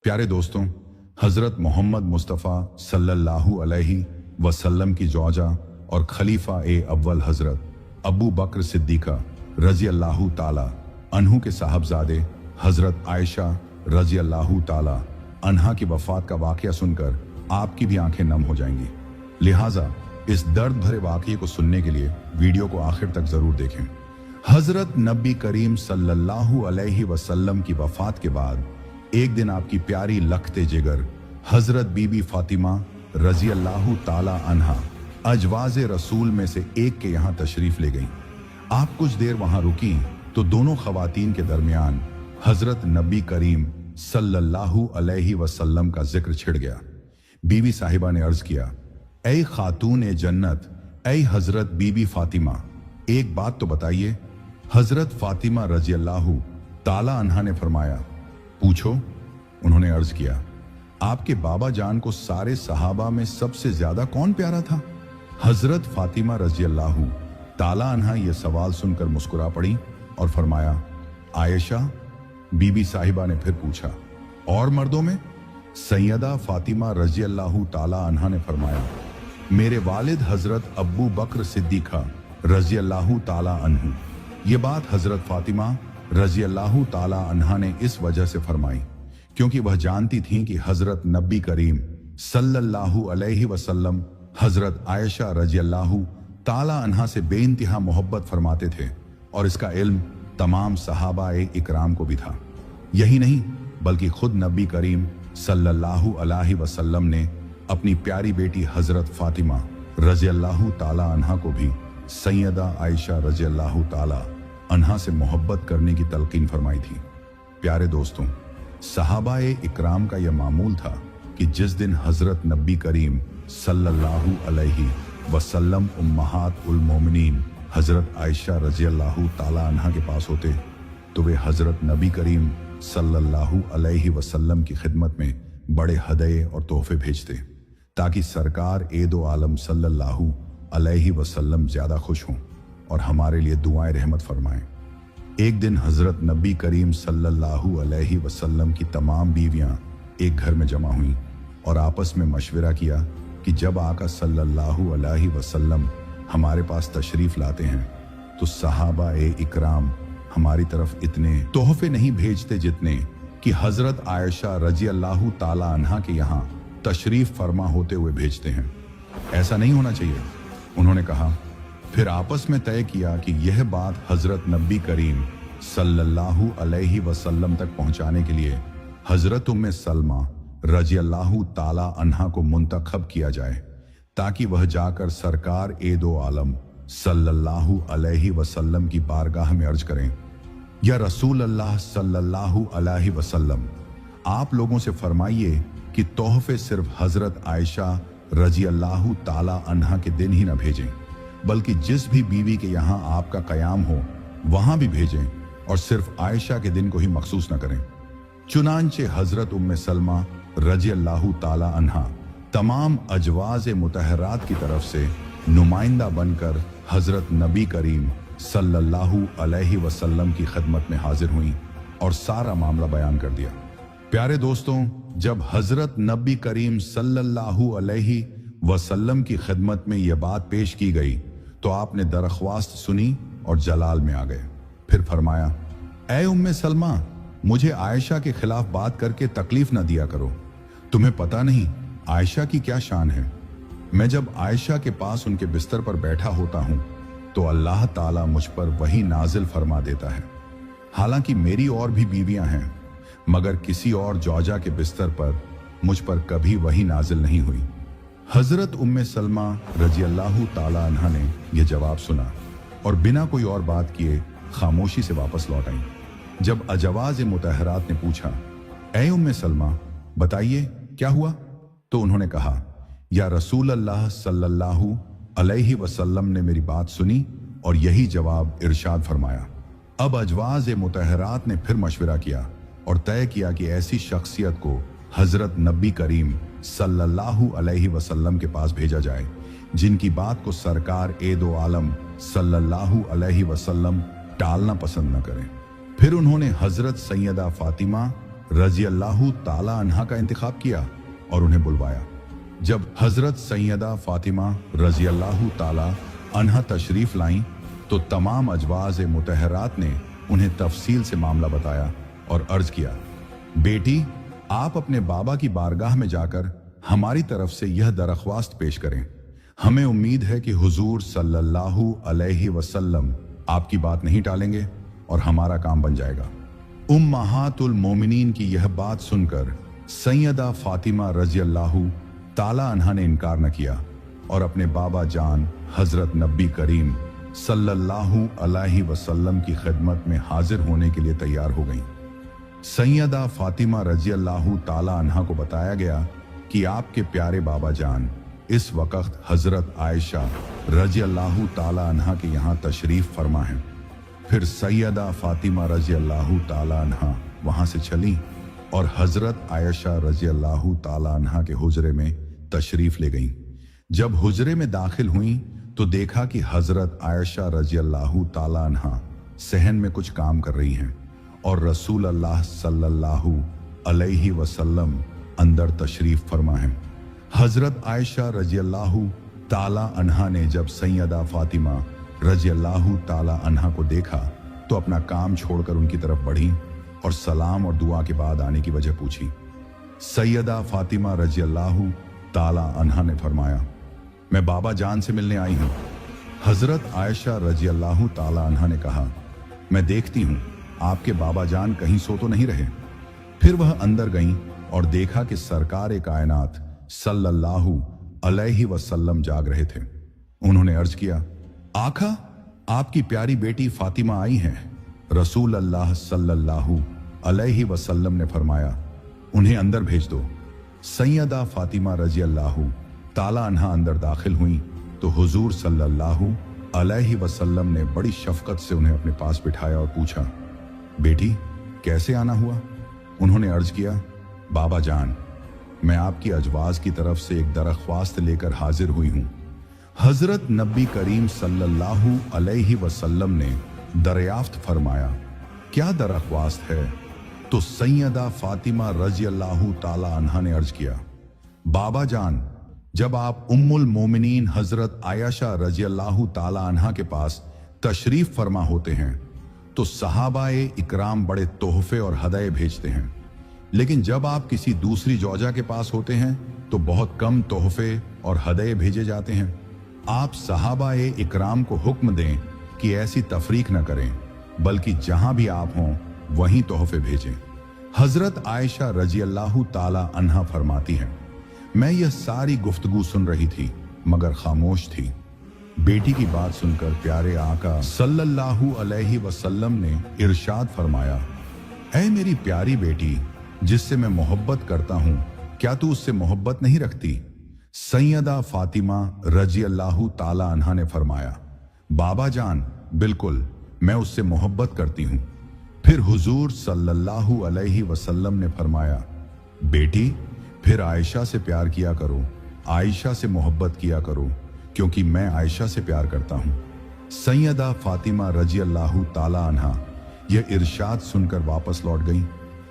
प्यारे दोस्तों, हजरत मोहम्मद मुस्तफ़ा सल्लल्लाहु अलैहि वसल्लम की जौजा और खलीफा अव्वल हजरत अबू बकर सिद्दीका रजी अल्लाहु ताला अन्हु के साहबजादे हजरत आयशा रजी अल्लाहु ताला अन्हा की वफात का वाकया सुनकर आपकी भी आंखें नम हो जाएंगी। लिहाजा इस दर्द भरे वाकये को सुनने के लिए वीडियो को आखिर तक जरूर देखें। हजरत नबी करीम सल्लल्लाहु अलैहि वसल्लम की वफात के बाद एक दिन आपकी प्यारी लखते जिगर हजरत बीबी फातिमा रजी अल्लाहु ताला अन्हा अजवाज़े रसूल में से एक के यहाँ तशरीफ ले गईं। आप कुछ देर वहां रुकी तो दोनों खवातीन के दरमियान हजरत नबी करीम सल्लल्लाहु अलैहि वसल्लम का जिक्र छिड़ गया। बीवी साहिबा ने अर्ज किया, ऐ खातून ए जन्नत, ऐ हजरत बीबी फातिमा, एक बात तो बताइए। हजरत फातिमा रजी अल्लाहु ताला अन्हा ने फरमाया, पूछो। उन्होंने अर्ज किया, आपके बाबा जान को सारे सहाबा में सबसे ज्यादा कौन प्यारा था? हजरत फातिमा रजी अल्लाहु ताला अन्हा यह सवाल सुनकर मुस्कुरा पड़ी और फरमाया, आयशा। बीबी साहिबा ने फिर पूछा, और मर्दों में? सैयदा फातिमा रजी अल्लाहु ताला अन्हा ने फरमाया, मेरे वालिद हजरत अब्बू बकर सिद्दीका रजी अल्लाहु ताला अन्हु। ये बात हजरत फातिमा रजी अल्लाहु ताला अन्हा ने इस वजह से फरमाई क्योंकि वह जानती थीं कि हजरत नबी करीम सल्लल्लाहु अलैहि वसल्लम हजरत आयशा रजी अल्लाहु ताला अन्हा से बेइंतहा मोहब्बत फरमाते थे और इसका इल्म तमाम सहाबाए इकराम को भी था। यही नहीं बल्कि खुद नबी करीम सल्लल्लाहु अलैहि वसल्लम ने अपनी प्यारी बेटी हजरत फातिमा रजी अल्लाहु ताला अन्हा को भी सैयदा आयशा रजी अल्लाहु ताला अन्हा से मोहब्बत करने की तलकीन फरमाई थी। प्यारे दोस्तों, सहाबाए इकराम का यह मामूल था कि जिस दिन हजरत नबी करीम सल्लल्लाहु अलैहि वसल्लम उम्महात उल मोमिनीन हजरत आयशा रजी अल्लाहु ताला अन्हा के पास होते तो वे हजरत नबी करीम सल्लल्लाहु अलैहि वसल्लम की खिदमत में बड़े हदये और तोहफे भेजते ताकि सरकार ए दो आलम सल्लल्लाहु अलैहि वसल्लम ज्यादा खुश हों और हमारे लिए दुआएं रहमत फरमाएं। एक दिन हजरत नबी करीम सल्लल्लाहु अलैहि वसल्लम की तमाम बीवियां एक घर में जमा हुईं और आपस में मशवरा किया कि जब आका सल्लल्लाहु अलैहि वसल्लम हमारे पास तशरीफ लाते हैं तो सहाबा ए इकराम हमारी तरफ इतने तोहफे नहीं भेजते जितने कि हजरत आयशा रजी अल्लाहु ताला अन्हा के यहाँ तशरीफ फरमा होते हुए भेजते हैं। ऐसा नहीं होना चाहिए, उन्होंने कहा। फिर आपस में तय किया कि यह बात हजरत नबी करीम सल्लल्लाहु अलैहि वसल्लम तक पहुंचाने के लिए हजरत उम्मे सलमा रजी अल्लाहु ताला अन्हा को मुंतखब किया जाए ताकि वह जाकर सरकार ए दो आलम सल्लल्लाहु अलैहि वसल्लम की बारगाह में अर्ज करें, या रसूल अल्लाह सल्लल्लाहु अलैहि वसल्लम, आप लोगों से फरमाइए कि तोहफे सिर्फ हजरत आयशा रजी अल्लाहु ताला अन्हा के दिन ही न भेजें बल्कि जिस भी बीवी के यहाँ आपका कयाम हो वहां भी भेजें और सिर्फ आयशा के दिन को ही मखसूस न करें। चुनांचे हजरत उम्मे सलमा रजी अल्लाहु ताला अन्हा तमाम अजवाज़े मुतहरात की तरफ से नुमाइंदा बनकर हजरत नबी करीम सल्लल्लाहु अलैहि वसल्लम की खिदमत में हाजिर हुई और सारा मामला बयान कर दिया। प्यारे दोस्तों, जब हजरत नबी करीम सल्लल्लाहु अलैहि वसल्लम की खिदमत में यह बात पेश की गई तो आपने दरख्वास्त सुनी और जलाल में आ गए। फिर फरमाया, ऐ उम्मे सलमा, मुझे आयशा के खिलाफ बात करके तकलीफ न दिया करो। तुम्हें पता नहीं आयशा की क्या शान है। मैं जब आयशा के पास उनके बिस्तर पर बैठा होता हूं तो अल्लाह ताला मुझ पर वही नाजिल फरमा देता है। हालांकि मेरी और भी बीवियां हैं मगर किसी और जौजा के बिस्तर पर मुझ पर कभी वही नाजिल नहीं हुई। हजरत उम्मे सलमा रजी अल्लाहु ताला अन्हा ने यह जवाब सुना और बिना कोई और बात किए खामोशी से वापस लौट आईं। जब अजवाज़ मुतहरात ने पूछा, ऐ उम्मे सलमा, बताइए क्या हुआ? तो उन्होंने कहा, या रसूल अल्लाह सल्लल्लाहु अलैहि वसल्लम ने मेरी बात सुनी और यही जवाब इरशाद फरमाया। अब अजवाज़ मुतहरात ने फिर मशवरा किया और तय किया कि ऐसी शख्सियत को हजरत नबी करीम सल्लल्लाहु अलैहि वसल्लम के पास भेजा जाए जिनकी बात को सरकार ए दो आलम सल्लल्लाहु अलैहि वसल्लम टालना पसंद न करें। फिर उन्होंने हजरत सैयदा फातिमा रजी अल्लाह ताला अन्हा का इंतखाब किया और उन्हें बुलवाया। जब हजरत सैयदा फातिमा रजी अल्लाह ताला अन्हा तशरीफ लाईं तो तमाम अजवाज मुतहरात ने उन्हें तफसील से मामला बताया और अर्ज किया, बेटी आप अपने बाबा की बारगाह में जाकर हमारी तरफ से यह दरख्वास्त पेश करें। हमें उम्मीद है कि हुजूर सल्लल्लाहु अलैहि वसल्लम आपकी बात नहीं टालेंगे और हमारा काम बन जाएगा। उम्महातुल मोमिनीन की यह बात सुनकर सैयदा फातिमा रजी अल्लाह ताला अन्हा ने इनकार न किया और अपने बाबा जान हजरत नबी करीम सल्लल्लाहु अलैहि वसल्लम की खिदमत में हाजिर होने के लिए तैयार हो गईं। सैयदा फातिमा रजी अल्लाह ताला अन्हा को बताया गया कि आपके प्यारे बाबा जान इस वक्त हजरत आयशा रजी अल्लाह ताला अन्हा के यहाँ तशरीफ फरमा हैं। फिर सैयदा फातिमा रजी अल्लाह ताला अन्हा वहां से चली और हजरत आयशा रजी अल्लाह ताला अन्हा के हुजरे में तशरीफ ले गईं। जब हुजरे में दाखिल हुई तो देखा कि हजरत आयशा रजी अल्लाह ताला अन्हा सहन में कुछ काम कर रही हैं और रसूल अल्लाह सल्लल्लाहु अलैहि वसल्लम अंदर तशरीफ फरमा हैं। हजरत आयशा रजी अल्लाह ताला अन्हा ने जब सैयदा फातिमा रजी अल्लाह ताला अन्हा को देखा तो अपना काम छोड़कर उनकी तरफ बढ़ी और सलाम और दुआ के बाद आने की वजह पूछी। सैयदा फातिमा रजी अल्लाह ताला अन्हा ने फरमाया, मैं बाबा जान से मिलने आई हूँ। हजरत आयशा रजी अल्लाह ताला अन्हा ने कहा, मैं देखती हूँ आपके बाबा जान कहीं सो तो नहीं रहे। फिर वह अंदर गईं और देखा कि सरकार कायनात सल्लल्लाहु अलैहि वसल्लम जाग रहे थे। उन्होंने अर्ज किया, आका आपकी प्यारी बेटी फातिमा आई हैं। रसूल अल्लाह सल्लल्लाहु अलैहि वसल्लम ने फरमाया, उन्हें अंदर भेज दो। सैयदा फातिमा रजी अल्लाह ताला अन्हा अंदर दाखिल हुई तो हुजूर सल्लल्लाहु अलैहि वसल्लम ने बड़ी शफकत से उन्हें अपने पास बिठाया और पूछा, बेटी कैसे आना हुआ? उन्होंने अर्ज किया, बाबा जान मैं आपकी अजवाज की तरफ से एक दरख्वास्त लेकर हाजिर हुई हूं। हजरत नबी करीम सल्लल्लाहु अलैहि वसल्लम ने दरियाफ्त फरमाया, क्या दरख्वास्त है? तो सैयदा फातिमा रजी अल्लाह ताला अन्हा ने अर्ज किया, बाबा जान जब आप उम्मुल मोमिनीन हजरत आयशा रजी अल्लाह ताला अन्हा के पास तशरीफ फरमा होते हैं तो सहाबाए इकराम बड़े तोहफे और हदाये भेजते हैं, लेकिन जब आप किसी दूसरी जौजा के पास होते हैं तो बहुत कम तोहफे और हदाये भेजे जाते हैं। आप सहाबाए इकराम को हुक्म दें कि ऐसी तफरीक न करें, बल्कि जहां भी आप हों वहीं तोहफे भेजें। हजरत आयशा रजी अल्लाह ताला अन्हा फरमाती हैं, मैं यह सारी गुफ्तगू सुन रही थी मगर खामोश थी। बेटी की बात सुनकर प्यारे आका सल्लल्लाहु अलैहि वसल्लम ने इरशाद फरमाया, ऐ मेरी प्यारी बेटी जिससे मैं मोहब्बत करता हूं, क्या तू उससे मोहब्बत नहीं रखती? सैयदा फातिमा रजी अल्लाह ताला अन्हा ने फरमाया, बाबा जान बिल्कुल मैं उससे मोहब्बत करती हूं। फिर हुजूर सल्लल्लाहु अलैहि वसल्लम ने फरमाया, बेटी फिर आयशा से प्यार किया करो, आयशा से मोहब्बत किया करो क्योंकि मैं आयशा से प्यार करता हूं। सैयदा फातिमा रजी अल्लाह ताला अन्हा यह इरशाद सुनकर वापस लौट गईं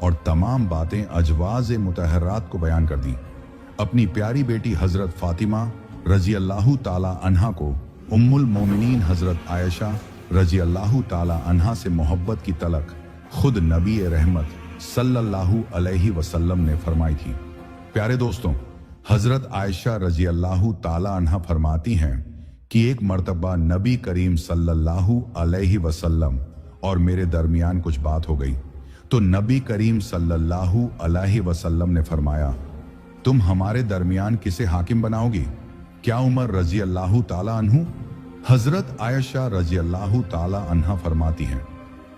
और तमाम बातें अजवाज मुतहरात को बयान कर दी। अपनी प्यारी बेटी हजरत फातिमा रजी अल्लाह ताला अन्हा को उम्मुल मोमिनीन हजरत आयशा रजी अल्लाह ताला अन्हा से मोहब्बत की तलक खुद नबी रहमत सल्लल्लाहु अलैहि वसल्लम ने फरमाई थी। प्यारे दोस्तों, हजरत आयशा रजी अल्लाह ताला अन्हा फरमाती हैं कि एक मर्तबा नबी करीम सल्लल्लाहु अलैहि वसल्लम और मेरे दरमियान कुछ बात हो गई तो नबी करीम सल्लल्लाहु अलैहि वसल्लम ने फरमाया, तुम हमारे दरमियान किसे हाकिम बनाओगी? क्या उमर रजी अल्लाह ताला अन्हु? हजरत आयशा रजी अल्लाह ताला अन्हा फरमाती हैं,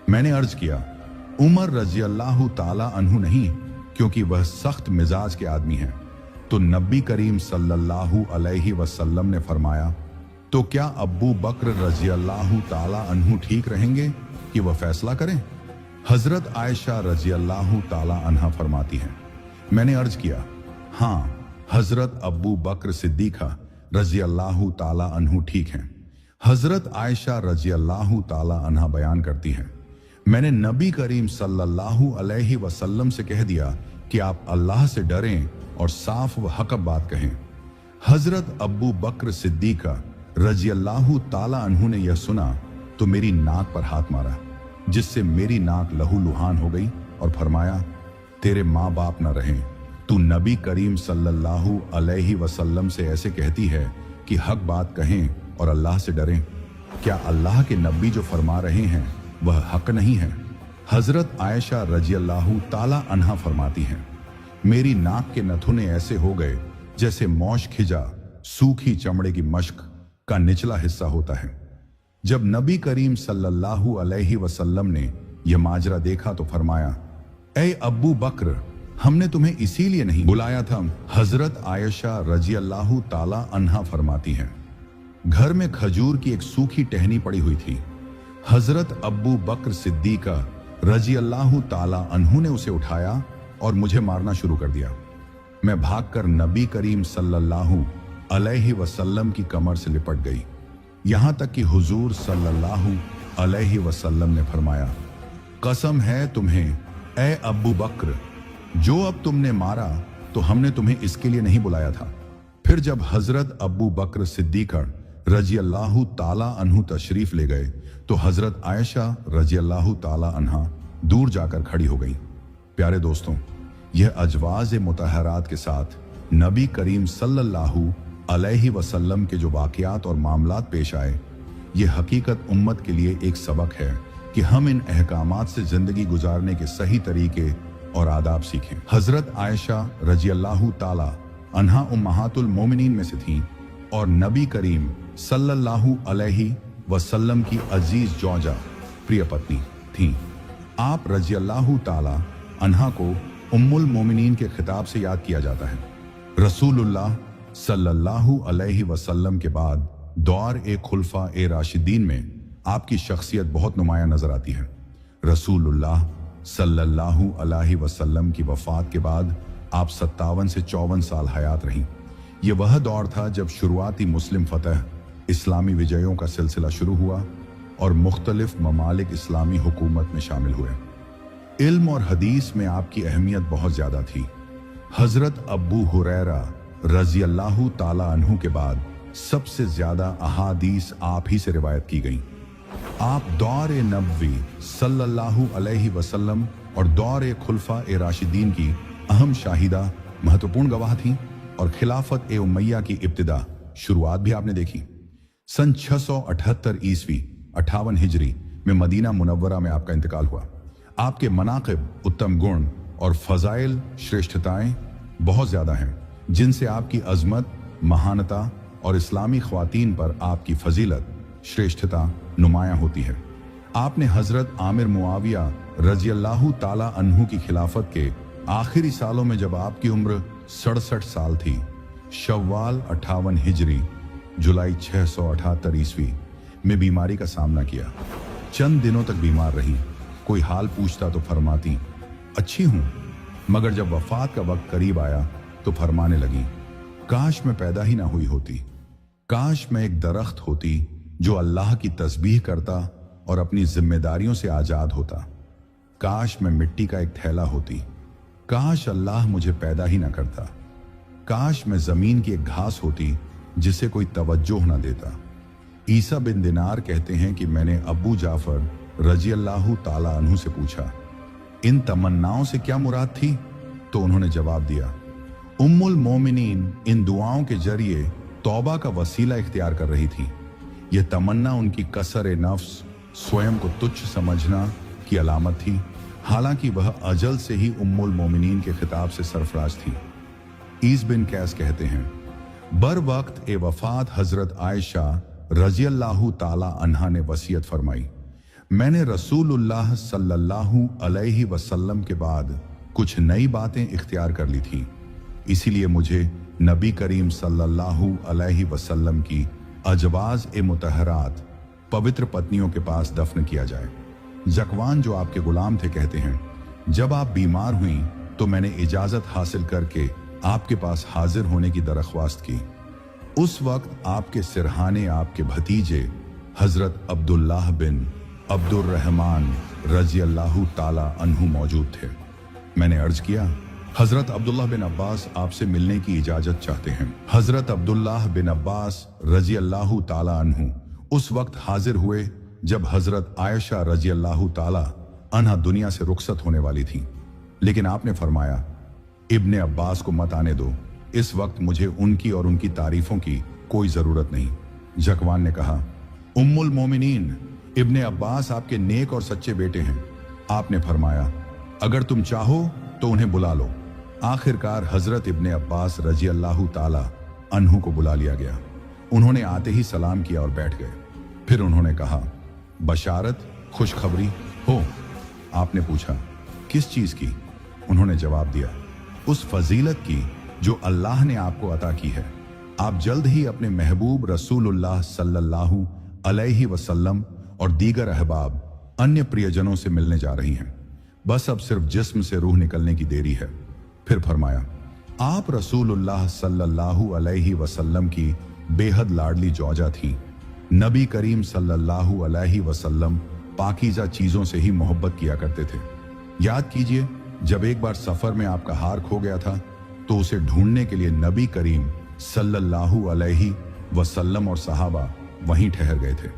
मैंने अर्ज किया, उमर रजी अल्लाह ताला अन्हु नहीं, क्योंकि वह सख्त मिजाज के आदमी हैं। तो नबी करीम सल्लल्लाहु अलैहि वसल्लम ने फरमाया, तो क्या अब्बू बकर रजी अल्लाह ताला अन्हु ठीक रहेंगे कि वह फैसला करें? हजरत आयशा रजी अल्लाह ताला अन्हा फरमाती हैं, मैंने अर्ज किया, हाँ हजरत अब्बू बकर सिद्दीका रजी अल्लाह ताला अन्हु ठीक हैं। हजरत आयशा रजी अल्लाह ताला अन्हा बयान करती हैं, मैंने नबी करीम सल्लल्लाहु अलैहि वसल्लम से कह दिया कि आप अल्लाह से डरें और साफ व हक बात कहें। हजरत अब्बू बकर सिद्दीका रजी अल्लाहु ताला अन्हु ने यह सुना तो मेरी नाक पर हाथ मारा, जिससे मेरी नाक लहूलुहान हो गई, और फरमाया, तेरे माँ बाप न रहें, तू नबी करीम सल्लल्लाहु अलैहि वसल्लम से ऐसे कहती है कि हक बात कहें और अल्लाह से डरें। क्या अल्लाह के नबी जो फरमा रहे हैं वह हक नहीं है? हजरत आयशा रजी अल्लाहु ताला अन्हा फरमाती हैं, मेरी नाक के नथुने ऐसे हो गए जैसे मौश खिजा सूखी चमड़े की मश्क का निचला हिस्सा होता है। जब नबी करीम सल्लल्लाहु अलैहि वसल्लम ने यह माजरा देखा तो फरमाया, ऐ अब्बू बकर, हमने तुम्हें इसीलिए नहीं बुलाया था। हजरत आयशा रजी अल्लाहु ताला अन्हा फरमाती हैं, घर में खजूर की एक सूखी टहनी पड़ी हुई थी। हजरत अब्बू बकर सिद्दीका रजी अल्लाहु ताला अन्हु ने उसे उठाया और मुझे मारना शुरू कर दिया। मैं भागकर नबी करीम सल्लल्लाहु अलैहि वसल्लम की कमर से लिपट गई, यहां तक कि हुजूर सल्लल्लाहु अलैहि वसल्लम ने फरमाया, कसम है तुम्हें ऐ अब्बू बकर, जो अब तुमने मारा तो हमने तुम्हें इसके लिए नहीं बुलाया था। फिर जब हजरत अब्बू बकर सिद्दीका रजी अल्लाहु ताला अन्हु तशरीफ ले गए तो हजरत आयशा रजी अल्लाहु ताला अन्हा दूर जाकर खड़ी हो गई। प्यारे दोस्तों, यह अजवाज मुतहरात के साथ नबी करीम सल्लल्लाहु अलैहि वसल्लम के जो वाक़यात और मामलात पेश आए, ये हकीकत उम्मत के लिए एक सबक है कि हम इन अहकामात से जिंदगी गुजारने के सही तरीके और आदाब सीखें। हजरत आयशा रजी अल्लाहु ताला अन्हा उम्महातुल मोमिनीन में से थीं और नबी करीम सल्लल्लाहु अलैहि वसल्लम की अजीज जौजा प्रिय पत्नी थीं। आप रजी अल्लाहु ताला अन्हा को उम्मुल मोमिनीन के खिताब से याद किया जाता है। रसूलुल्लाह सल्लल्लाहु अलैहि वसल्लम के बाद दौर ए खुलफा ए राशिदीन में आपकी शख्सियत बहुत नुमाया नजर आती है। रसूलुल्लाह सल्लल्लाहु अलैहि वसल्लम की वफात के बाद आप 57 से 54 साल हयात रहीं। ये वह दौर था जब शुरुआती मुस्लिम फतह इस्लामी विजयों का सिलसिला शुरू हुआ और मुख्तलिफ ममालिक इस्लामी हुकूमत में शामिल हुए। इल्म और हदीस में आपकी अहमियत बहुत ज्यादा थी। हजरत अब्बू हुरैरा रजी अल्लाहु ताला अन्हु के बाद सबसे ज्यादा अहादीस आप ही से रिवायत की गई। आप दौर नबवी सल्लल्लाहु अलैहि वसल्लम और दौर खुलफा ए राशिदीन की अहम शाहिदा महत्वपूर्ण गवाह थीं और खिलाफत ए उमैया की इब्तिदा शुरुआत भी आपने देखी। सन 678 ईस्वी 58 हिजरी में मदीना मुनव्वरा में आपका इंतकाल हुआ। आपके मनाक़िब, उत्तम गुण और फ़ज़ाइल श्रेष्ठताएं बहुत ज़्यादा हैं, जिनसे आपकी अज़मत, महानता और इस्लामी ख़वातीन पर आपकी फजीलत, श्रेष्ठता नुमायां होती है। आपने हज़रत आमिर मुआविया रजी अल्लाहु ताला अन्हु की खिलाफत के आखिरी सालों में, जब आपकी उम्र 67 साल थी, शव्वाल 58 हिजरी जुलाई 678 ईस्वी में बीमारी का सामना किया। चंद दिनों तक बीमार रही। कोई हाल पूछता तो फरमाती, अच्छी हूं, मगर जब वफात का वक्त करीब आया तो फरमाने लगी, काश मैं पैदा ही ना हुई होती, काश मैं एक दरख्त होती जो अल्लाह की तस्बीह करता और अपनी जिम्मेदारियों से आजाद होता, काश मैं मिट्टी का एक थैला होती, काश अल्लाह मुझे पैदा ही ना करता, काश मैं जमीन की एक घास होती जिसे कोई तवज्जो ना देता। ईसा बिन दिनार कहते हैं कि मैंने अबू जाफर रजी अल्लाहु ताला अन्हु से पूछा, इन तमन्नाओं से क्या मुराद थी? तो उन्होंने जवाब दिया, उम्मुल मोमिनीन इन दुआओं के जरिए तौबा का वसीला इख्तियार कर रही थी। यह तमन्ना उनकी कसर नफ्स, स्वयं को तुच्छ समझना की अलामत थी, हालांकि वह अजल से ही उम्मुल मोमिनीन के खिताब से सरफराज थी। ईस बिन कैस कहते हैं, बर वक्त ए वफात हजरत आयशा रजी अल्लाहु ताला अन्हा ने वसीयत फरमाई, मैंने रसूलुल्लाह सल्लल्लाहु अलैहि वसल्लम के बाद कुछ नई बातें इख्तियार कर ली थी, इसीलिए मुझे नबी करीम सल्लल्लाहु अलैहि वसल्लम की अजवाज ए मुतहरात पवित्र पत्नियों के पास दफन किया जाए। जकवान जो आपके गुलाम थे कहते हैं, जब आप बीमार हुई तो मैंने इजाजत हासिल करके आपके पास हाजिर होने की दरख्वास्त की। उस वक्त आपके सिरहाने आपके भतीजे हजरत अब्दुल्लाह बिन अब्दुर्रहमान रजी अल्लाह ताला अन्हु मौजूद थे। मैंने अर्ज किया, हजरत अब्दुल्लाह बिन अब्बास आपसे मिलने की इजाजत चाहते हैं। हजरत अब्दुल्लाह बिन अब्बास रजी अल्लाह ताला अन्हु उस वक्त हाजिर हुए जब हजरत आयशा रजी अल्लाह ताला अन्हा दुनिया से रुखसत होने वाली थी, लेकिन आपने फरमाया इब्ने अब्बास को मत आने दो, इस वक्त मुझे उनकी और उनकी तारीफों की कोई जरूरत नहीं। जकवान ने कहा, उम्मुल मोमिनीन, इब्ने अब्बास आपके नेक और सच्चे बेटे हैं। आपने फरमाया, अगर तुम चाहो तो उन्हें बुला लो। आखिरकार हजरत इब्ने अब्बास रजी अल्लाह ताला अन्हु को बुला लिया गया। उन्होंने आते ही सलाम किया और बैठ गए। फिर उन्होंने कहा, बशारत, खुशखबरी हो। आपने पूछा, किस चीज की? उन्होंने जवाब दिया, उस फजीलत की जो अल्लाह ने आपको अता की है। आप जल्द ही अपने महबूब रसूलुल्लाह सल्लल्लाहु अलैहि वसल्लम और दीगर अहबाब अन्य प्रियजनों से मिलने जा रही हैं। बस अब सिर्फ जिस्म से रूह निकलने की देरी है। फिर फरमाया, आप रसूलुल्लाह सल्लल्लाहु अलैहि वसल्लम की बेहद लाडली जौजा थी। नबी करीम सल्लल्लाहु अलैहि वसल्लम पाकीज़ा चीजों से ही मोहब्बत किया करते थे। याद कीजिए, जब एक बार सफर में आपका हार खो गया था तो उसे ढूंढने के लिए नबी करीम सल्लल्लाहु अलैहि वसल्लम और सहाबा वहीं ठहर गए थे।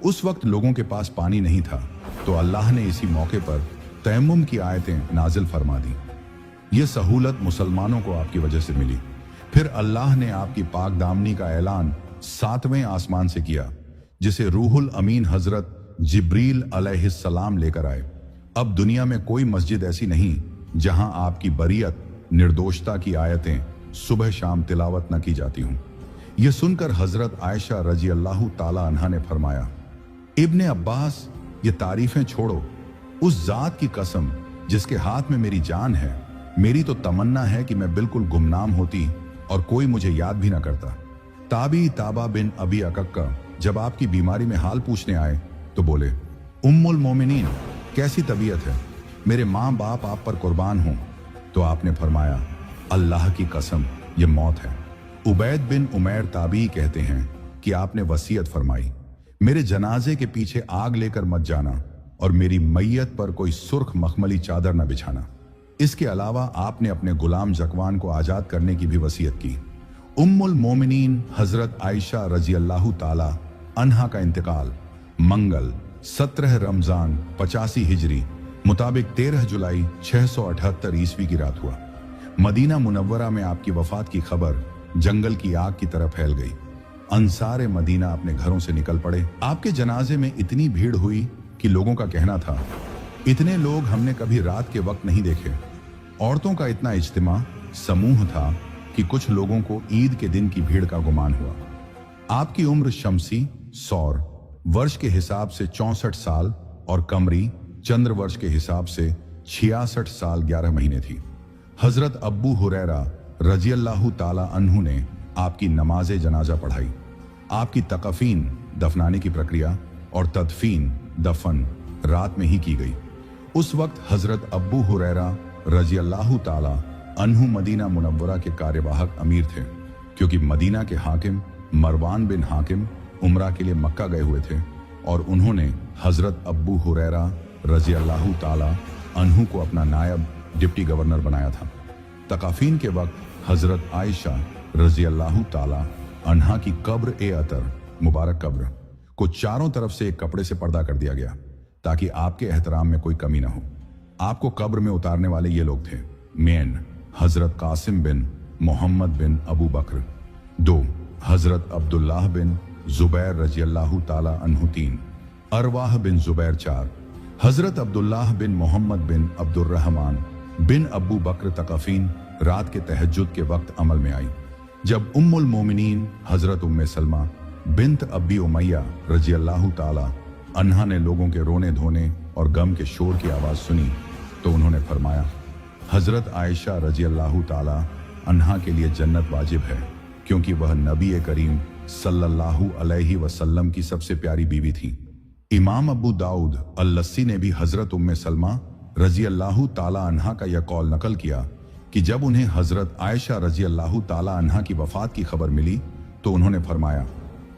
उस वक्त लोगों के पास पानी नहीं था, तो अल्लाह ने इसी मौके पर तयम्मुम की आयतें नाजिल फरमा दी। ये सहूलत मुसलमानों को आपकी वजह से मिली। फिर अल्लाह ने आपकी पाक दामनी का ऐलान 7वें आसमान से किया, जिसे रूहुल अमीन हजरत जिब्रील अलैहिस्सलाम लेकर आए। अब दुनिया में कोई मस्जिद ऐसी नहीं जहां आपकी बरियत, निर्दोषता की आयतें सुबह शाम तिलावत न की जाती हूं। यह सुनकर हजरत आयशा रजी अल्लाह ताला अन्हा ने फरमाया, इब्ने अब्बास, ये तारीफें छोड़ो। उस जात की कसम जिसके हाथ में मेरी जान है, मेरी तो तमन्ना है कि मैं बिल्कुल गुमनाम होती और कोई मुझे याद भी ना करता। ताबी ताबा बिन अबी अकक्का जब आपकी बीमारी में हाल पूछने आए तो बोले, उम्मुल मोमिनीन, कैसी तबीयत है? मेरे माँ बाप आप पर कुर्बान हों। तो आपने फरमाया, अल्लाह की कसम, ये मौत है। उबैद बिन उमैर ताबी कहते हैं कि आपने वसीयत फरमाई, मेरे जनाजे के पीछे आग लेकर मत जाना और मेरी मैयत पर कोई सुर्ख मखमली चादर न बिछाना। इसके अलावा आपने अपने गुलाम जकवान को आजाद करने की भी वसीयत की। उम्मुल मोमिनीन हजरत आयशा रजी अल्लाह ताला अन्हा का इंतकाल मंगल 17 रमजान 85 हिजरी मुताबिक 13 जुलाई 678 ईस्वी की रात हुआ। मदीना मुनव्वरा में आपकी वफात की खबर जंगल की आग की तरह फैल गई। अंसारे मदीना अपने घरों से निकल पड़े। आपके जनाजे में इतनी भीड़ हुई कि लोगों का कहना था, इतने लोग हमने कभी रात के वक्त नहीं देखे। औरतों का इतना इज्तिमा समूह था कि कुछ लोगों को ईद के दिन की भीड़ का गुमान हुआ। आपकी उम्र शमसी सौर वर्ष के हिसाब से 64 साल और कमरी चंद्र वर्ष के हिसाब से 66 साल 11 महीने थी। हजरत अब्बू हुरैरा रजी अल्लाह ताला अन्हु ने आपकी नमाज जनाजा पढ़ाई। आपकी तकफीन दफनाने की प्रक्रिया और तदफीन दफन रात में ही की गई। उस वक्त हजरत अब्बू हुरैरा रजी अल्लाह ताला अन्हु मदीना मुनव्वरा के कार्यवाहक अमीर थे, क्योंकि मदीना के हाकिम मरवान बिन हाकिम उम्रा के लिए मक्का गए हुए थे और उन्होंने हजरत अब्बू हुरैरा रजी अल्लाह ताला अन्हु को अपना नायब डिप्टी गवर्नर बनाया था। तकाफीन के वक्त हजरत आयशा रजी अल्लाह ताला अन्हा की कब्र ए अतर मुबारक कब्र को चारों तरफ से एक कपड़े से पर्दा कर दिया गया ताकि आपके एहतराम में कोई कमी ना हो। आपको कब्र में उतारने वाले ये लोग थे, मेन हजरत कासिम बिन मोहम्मद बिन अबू बकर, 2 हजरत अब्दुल्लाह बिन जुबैर रजी अल्लाह ताला अन्हु, 3 अरवाह बिन जुबैर, 4 हजरत अब्दुल्लाह बिन मोहम्मद बिन अब्दुर्रहमान बिन अबू बकर। तकफीन रात के तहज्जुद के वक्त अमल में आई, जब उम्मुल मोमिनीन हजरत उम्मे सलमा बिन्त अब्बी उमैया रजी अल्लाह ताला अन्हा ने लोगों के रोने धोने और गम के शोर की आवाज सुनी तो उन्होंने फरमाया, हजरत आयशा रजी अल्लाह ताला अन्हा के लिए जन्नत वाजिब है, क्योंकि वह नबी करीम सल्लल्लाहु अलैहि वसल्लम की सबसे प्यारी बीवी थी। इमाम अबू दाऊद अल-लस्सी ने भी हजरत उम्मे सलमा रजी अल्लाह ताला अन्हा का यह कौल नकल किया कि जब उन्हें हजरत आयशा रजी अल्लाह ताला अन्हा की वफात की खबर मिली तो उन्होंने फरमाया,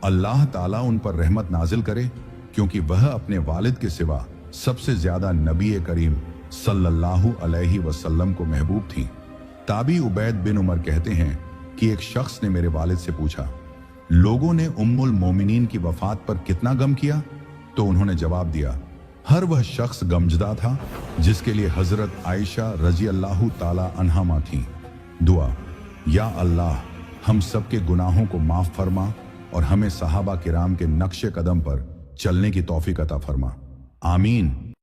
अल्लाह ताला उन पर रहमत नाजिल करे क्योंकि वह अपने वालिद के सिवा सबसे ज्यादा नबी करीम सल्लल्लाहु अलैहि वसल्लम को महबूब थी। ताबी उबैद बिन उमर कहते हैं कि एक शख्स ने मेरे वालिद से पूछा, लोगों ने उम्मुल मोमिनीन की वफात पर कितना गम किया? तो उन्होंने जवाब दिया, हर वह शख्स गमजदा था जिसके लिए हजरत आयशा रजी अल्लाह ताला अन्हा थी। दुआ, या अल्लाह हम सबके गुनाहों को माफ फरमा और हमें सहाबा किराम के नक्शे कदम पर चलने की तौफीक अता फरमा। आमीन।